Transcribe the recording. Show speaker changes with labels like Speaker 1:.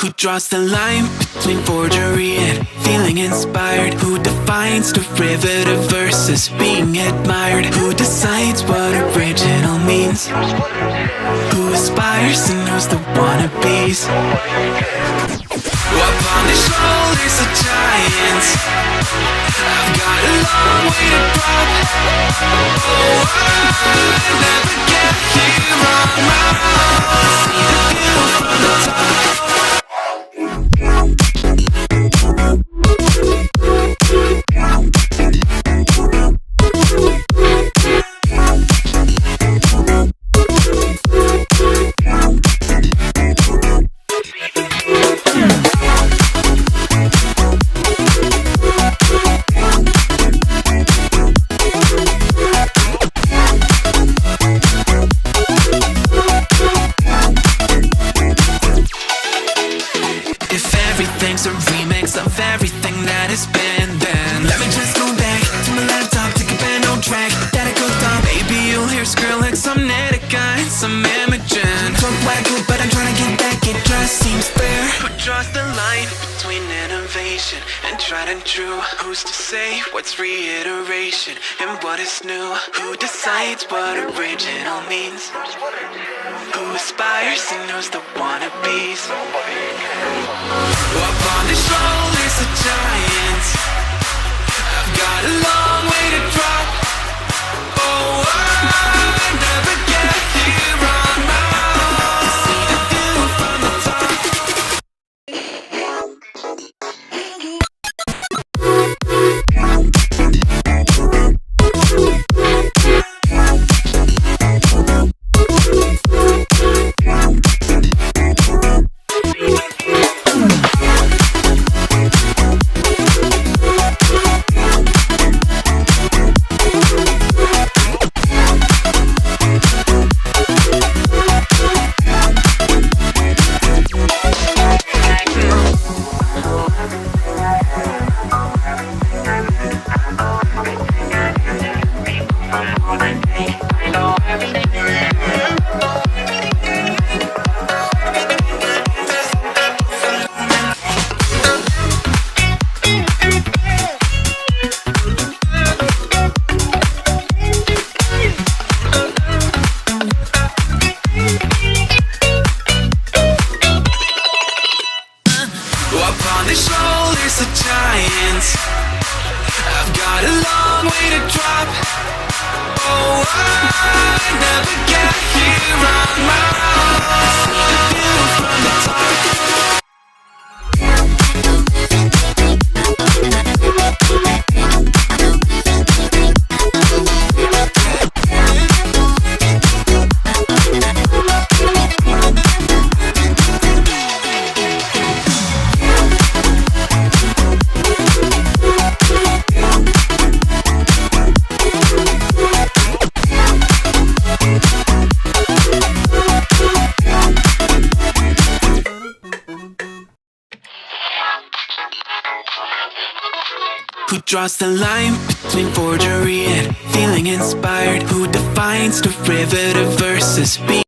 Speaker 1: Who draws the line between forgery and feeling inspired? Who defines derivative versus being admired? Who decides what original means? Who aspires and knows the wannabes? Upon the shoulders of giants, I've got a long way to drop. Oh, I never get here on my own. See the view from the top. Everything's a remix of everything that has been. Then let me just go back to my laptop, take a band on track that it goes down. Maybe you'll hear Skrillex, some Netica, and some Imogen. Talk wacko, but I'm trying to get back. It just seems fair. Who draws the line between innovation and tried and true? Who's to say what's reiteration and what is new? Who decides what original means? Who aspires and knows the wannabes? Up on the shoulders of giants, I've got a long way to drop. Oh, I never get here on my own. See the view from the top. Up on the shoulders of giants, I've got a long way to drop. Oh, I never get here on my own. See the view from the top. Who draws the line between forgery and feeling inspired? Who defines derivative versus being